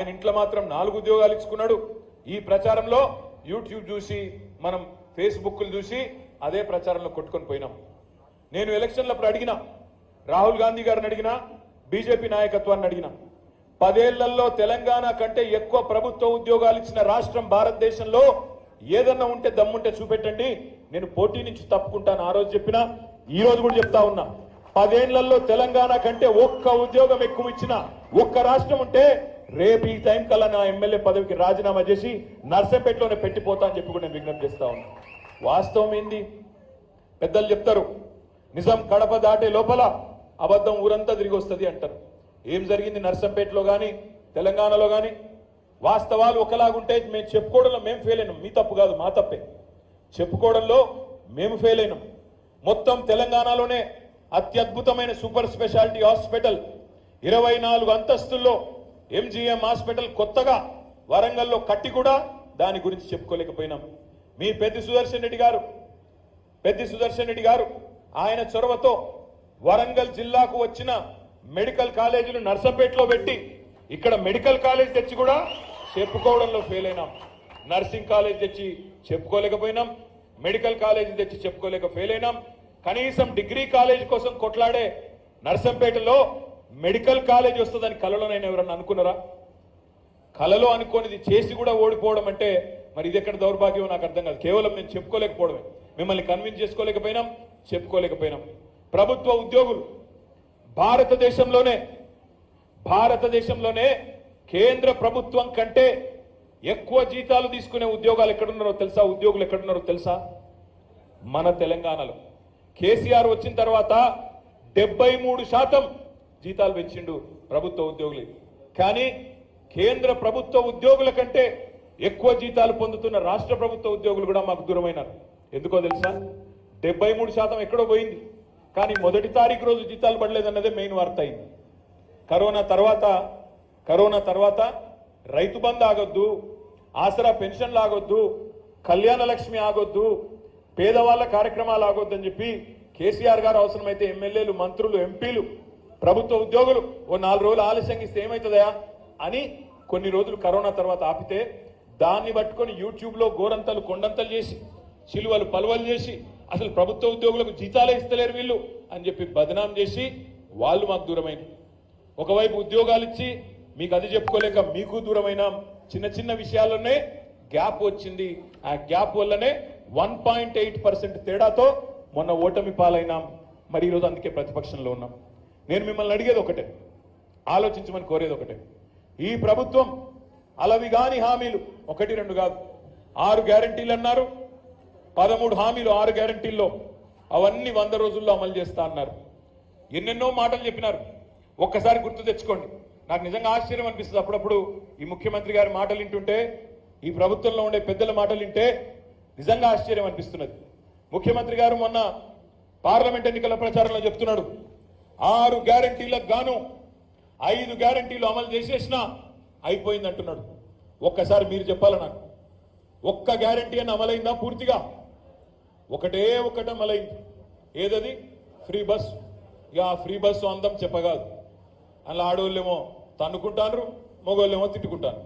ఆయన ఇంట్లో మాత్రం 4 ఉద్యోగాలు ఇచ్చుకున్నాడు. ఈ ప్రచారంలో యూట్యూబ్ చూసి మనం ఫేస్బుక్లు చూసి అదే ప్రచారంలో కొట్టుకొని పోయినాం. నేను ఎలక్షన్లప్పుడు అడిగినా, రాహుల్ గాంధీ గారిని అడిగినా, బీజేపీ నాయకత్వాన్ని అడిగినా, 10 ఏళ్లలో తెలంగాణ కంటే ఎక్కువ ప్రభుత్వ ఉద్యోగాలు ఇచ్చిన రాష్ట్రం భారతదేశంలో ఏదన్నా ఉంటే దమ్ముంటే చూపెట్టండి, నేను పోటీ నుంచి తప్పుకుంటాను. ఆ రోజు చెప్పినా, ఈ రోజు కూడా చెప్తా ఉన్నా, 10 ఏళ్లలో తెలంగాణ కంటే ఒక్క ఉద్యోగం ఎక్కువ ఇచ్చిన ఒక్క రాష్ట్రం ఉంటే రేపు ఈ టైం కల్లా నా ఎమ్మెల్యే పదవికి రాజీనామా చేసి నర్సంపేటలోనే పెట్టిపోతా అని చెప్పి కూడా నేను విజ్ఞప్తి చేస్తా ఉన్నా. వాస్తవం ఏంది? పెద్దలు చెప్తారు, నిజం కడప దాటే లోపల అబద్ధం ఊరంతా తిరిగి వస్తుంది అంటారు. ఏం జరిగింది నర్సంపేటలో కానీ తెలంగాణలో కానీ? వాస్తవాలు ఒకలాగుంటే మేము చెప్పుకోవడంలో మేము ఫెయిల్ అయినాం. మీ తప్పు కాదు, మా తప్పే. చెప్పుకోవడంలో మేము ఫెయిల్ అయినాం. మొత్తం తెలంగాణలోనే అత్యద్భుతమైన సూపర్ స్పెషాలిటీ హాస్పిటల్ 24 అంతస్తుల్లో ఎంజీఎం హాస్పిటల్ కొత్తగా వరంగల్లో కట్టి కూడా దాని గురించి చెప్పుకోలేకపోయినాం. మీ పెద్ది సుదర్శన్ రెడ్డి గారు ఆయన చొరవతో వరంగల్ జిల్లాకు వచ్చిన మెడికల్ కాలేజీలు నర్సంపేటలో పెట్టి ఇక్కడ మెడికల్ కాలేజ్ తెచ్చి కూడా చెప్పుకోవడంలో ఫెయిల్ అయినాం. నర్సింగ్ కాలేజ్ తెచ్చి చెప్పుకోలేకపోయినాం, మెడికల్ కాలేజీ తెచ్చి చెప్పుకోలేక ఫెయిల్ అయినాం. కనీసం డిగ్రీ కాలేజ్ కోసం కొట్లాడే నర్సంపేటలో మెడికల్ కాలేజ్ వస్తుందని కలలోనైనా ఎవరన్నా అనుకున్నారా? కలలో అనుకోనిది చేసి కూడా ఓడిపోవడం అంటే మరి ఇది ఎక్కడ దౌర్భాగ్యం నాకు అర్థం కాదు. కేవలం మేము చెప్పుకోలేకపోవడమే, మిమ్మల్ని కన్విన్స్ చేసుకోలేకపోయినాం, చెప్పుకోలేకపోయినాం. ప్రభుత్వ ఉద్యోగులు భారతదేశంలోనే కేంద్ర ప్రభుత్వం కంటే ఎక్కువ జీతాలు తీసుకునే ఉద్యోగులు ఎక్కడున్నారో తెలుసా? మన తెలంగాణలో. కేసీఆర్ వచ్చిన తర్వాత 73% జీతాలు పెంచిండు ప్రభుత్వ ఉద్యోగులు. కానీ కేంద్ర ప్రభుత్వ ఉద్యోగుల కంటే ఎక్కువ జీతాలు పొందుతున్న రాష్ట్ర ప్రభుత్వ ఉద్యోగులు కూడా మాకు దూరమైనారు. ఎందుకో తెలుసా? 73% ఎక్కడో పోయింది, కానీ మొదటి తారీఖు రోజు జీతాలు పడలేదన్నదే మెయిన్ వార్త అయింది. కరోనా తర్వాత రైతు బంధు ఆగొద్దు, ఆసరా పెన్షన్లు ఆగొద్దు, కళ్యాణ లక్ష్మి ఆగొద్దు, పేదవాళ్ల కార్యక్రమాలు ఆగొద్దు అని చెప్పి కేసీఆర్ గారు అవసరమైతే ఎమ్మెల్యేలు, మంత్రులు, ఎంపీలు, ప్రభుత్వ ఉద్యోగులు ఓ 4 రోజులు ఆలస్యంగా ఇస్తే ఏమవుతుందా అని కొన్ని రోజులు కరోనా తర్వాత ఆపితే దాన్ని పట్టుకొని యూట్యూబ్లో గోరంతలు కొండంతలు చేసి, చిలువలు పలువలు చేసి, అసలు ప్రభుత్వ ఉద్యోగులకు జీతాలే ఇస్తలేరు వీళ్ళు అని చెప్పి బదనాం చేసి వాళ్ళు మాకు దూరమైన. ఒకవైపు ఉద్యోగాలు ఇచ్చి మీకు అది చెప్పుకోలేక మీకు దూరమైన చిన్న చిన్న విషయాల్లోనే గ్యాప్ వచ్చింది. ఆ గ్యాప్ వల్లనే 1.8% తేడాతో మొన్న ఓటమి పాలైనాం. మరి ఈరోజు అందుకే ప్రతిపక్షంలో ఉన్నాం. నేను మిమ్మల్ని అడిగేది ఒకటే, ఆలోచించమని కోరేది ఒకటే. ఈ ప్రభుత్వం అలవిగాని హామీలు 1, 2 కాదు, 6 గ్యారంటీలు అన్నారు. 13 హామీలు 6 గ్యారంటీల్లో, అవన్నీ 100 రోజుల్లో అమలు చేస్తా అన్నారు. ఎన్నెన్నో మాటలు చెప్పినారు. ఒక్కసారి గుర్తు తెచ్చుకోండి. నాకు నిజంగా ఆశ్చర్యం అనిపిస్తుంది అప్పుడప్పుడు ఈ ముఖ్యమంత్రి గారి మాటలు వింటుంటే, ఈ ప్రభుత్వంలో ఉండే పెద్దల మాటలు వింటే నిజంగా ఆశ్చర్యం అనిపిస్తున్నది. ముఖ్యమంత్రి గారు మొన్న పార్లమెంట్ ఎన్నికల ప్రచారంలో చెప్తున్నాడు, 6 గ్యారంటీలకు గాను 5 గ్యారంటీలు అమలు చేసేసినా అయిపోయింది అంటున్నాడు. ఒక్కసారి మీరు చెప్పాల నాకు, ఒక్క గ్యారంటీ అని అమలైందా పూర్తిగా? ఒకటే అమలైంది. ఏదది? Free bus. ఇక ఆ ఫ్రీ బస్సు అందం చెప్పగాదు. అలా ఆడవాళ్ళేమో తన్నుకుంటారు, మగవాళ్ళేమో తిట్టుకుంటారు.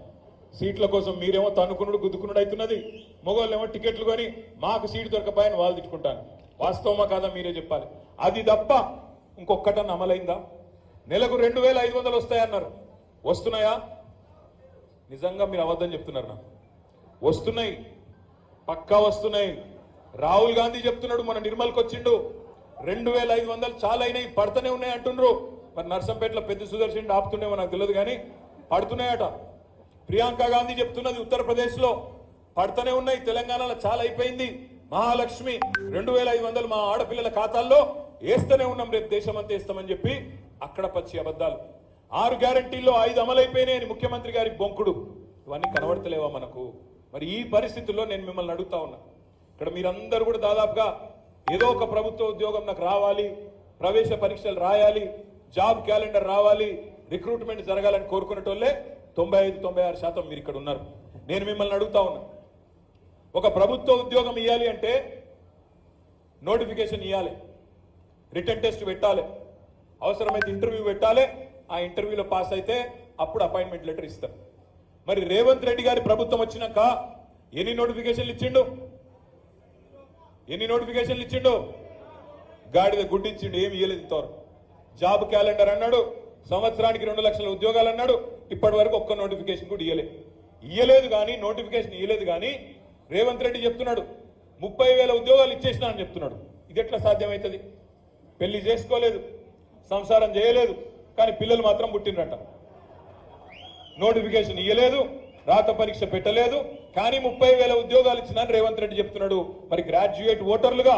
సీట్ల కోసం మీరేమో తన్నుకున్నాడు గుద్దుకున్నాడు అవుతున్నది, మగవాళ్ళేమో టికెట్లు కొని మాకు సీటు దొరకపోయని వాళ్ళు తిట్టుకుంటాను. వాస్తవమా కాదా మీరే చెప్పాలి. అది తప్ప ఇంకొక్కటన్నా అమలైందా? నెలకు 2500 వస్తాయన్నారు. వస్తున్నాయా? నిజంగా మీరు అబద్ధం చెప్తున్నారు. నాకు వస్తున్నాయి, పక్కా వస్తున్నాయి. రాహుల్ గాంధీ చెప్తున్నాడు, మన నిర్మల్కి వచ్చిండు, 2500 చాలా అయినాయి, పడుతూనే ఉన్నాయి అంటుండ్రు. మరి నర్సంపేటలో పెద్ద సుదర్శన్ ఆపుతుండేమో నాకు తెలియదు, కానీ పడుతున్నాయట. ప్రియాంక గాంధీ చెప్తున్నది, ఉత్తరప్రదేశ్లో పడుతూనే ఉన్నాయి, తెలంగాణలో చాలా అయిపోయింది. మహాలక్ష్మి 2500 మా ఆడపిల్లల ఖాతాల్లో వేస్తూనే ఉన్నాం, రేపు దేశమంతా వేస్తామని చెప్పి అక్కడ పచ్చి అబద్ధాలు. 6 గ్యారంటీల్లో 5 అమలైపోయినాయని ముఖ్యమంత్రి గారి బొంకుడు. ఇవన్నీ కనబడతలేవా మనకు? మరి ఈ పరిస్థితుల్లో నేను మిమ్మల్ని అడుగుతా ఉన్నా, ఇక్కడ మీరందరూ కూడా దాదాపుగా ఏదో ఒక ప్రభుత్వ ఉద్యోగం నాకు రావాలి, ప్రవేశ పరీక్షలు రాయాలి, జాబ్ క్యాలెండర్ రావాలి, రిక్రూట్మెంట్ జరగాలని కోరుకునేటోళ్ళే 95-96% మీరు ఇక్కడ ఉన్నారు. నేను మిమ్మల్ని అడుగుతా ఉన్నా, ఒక ప్రభుత్వ ఉద్యోగం ఇవ్వాలి అంటే నోటిఫికేషన్ ఇవ్వాలి, రిటన్ టెస్ట్ పెట్టాలి, అవసరమైతే ఇంటర్వ్యూ పెట్టాలి. ఆ ఇంటర్వ్యూలో పాస్ అయితే అప్పుడు అపాయింట్మెంట్ లెటర్ ఇస్తారు. మరి రేవంత్ రెడ్డి గారి ప్రభుత్వం వచ్చినాక ఎన్ని నోటిఫికేషన్లు ఇచ్చిండు? గాడిద గుడ్డిచ్చిండు, ఏమి ఇయ్యలేదు ఇంతవరకు. జాబ్ క్యాలెండర్ అన్నాడు, సంవత్సరానికి 2 లక్షల ఉద్యోగాలు అన్నాడు, ఇప్పటి వరకు ఒక్క నోటిఫికేషన్ కూడా ఇయ్యలేదు. కానీ నోటిఫికేషన్ ఇయ్యలేదు. కానీ రేవంత్ రెడ్డి చెప్తున్నాడు 30,000 ఉద్యోగాలు ఇచ్చేసినా అని చెప్తున్నాడు. ఇది ఎట్లా సాధ్యమవుతుంది? పెళ్లి చేసుకోలేదు, సంసారం చేయలేదు, కానీ పిల్లలు మాత్రం పుట్టినరట. నోటిఫికేషన్ ఇయ్యలేదు, రాత పరీక్ష పెట్టలేదు, కానీ 30,000 ఉద్యోగాలు ఇచ్చినా రేవంత్ రెడ్డి చెప్తున్నాడు. మరి గ్రాడ్యుయేట్ ఓటర్లుగా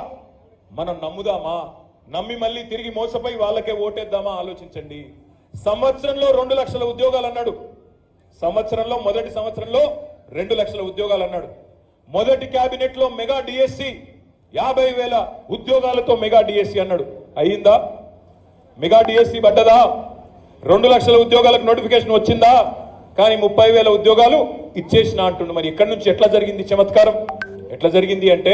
మనం నమ్ముదామా? నమ్మి మళ్ళీ తిరిగి మోసపోయి వాళ్ళకే ఓటేద్దామా? ఆలోచించండి. సంవత్సరంలో 2 లక్షల ఉద్యోగాలు అన్నాడు. మొదటి సంవత్సరంలో 2 లక్షల ఉద్యోగాలు అన్నాడు. మొదటి కేబినెట్ లో మెగా డిఎస్సి 50,000 ఉద్యోగాలతో మెగా డిఎస్సి అన్నాడు. అయ్యిందా? మెగా డిఎస్సి పడ్డదా? 2 లక్షల ఉద్యోగాలకు నోటిఫికేషన్ వచ్చిందా? కానీ 30,000 ఉద్యోగాలు ఇచ్చేసిన అంటుండు. మరి ఇక్కడి నుంచి ఎట్లా జరిగింది చమత్కారం? ఎట్లా జరిగింది అంటే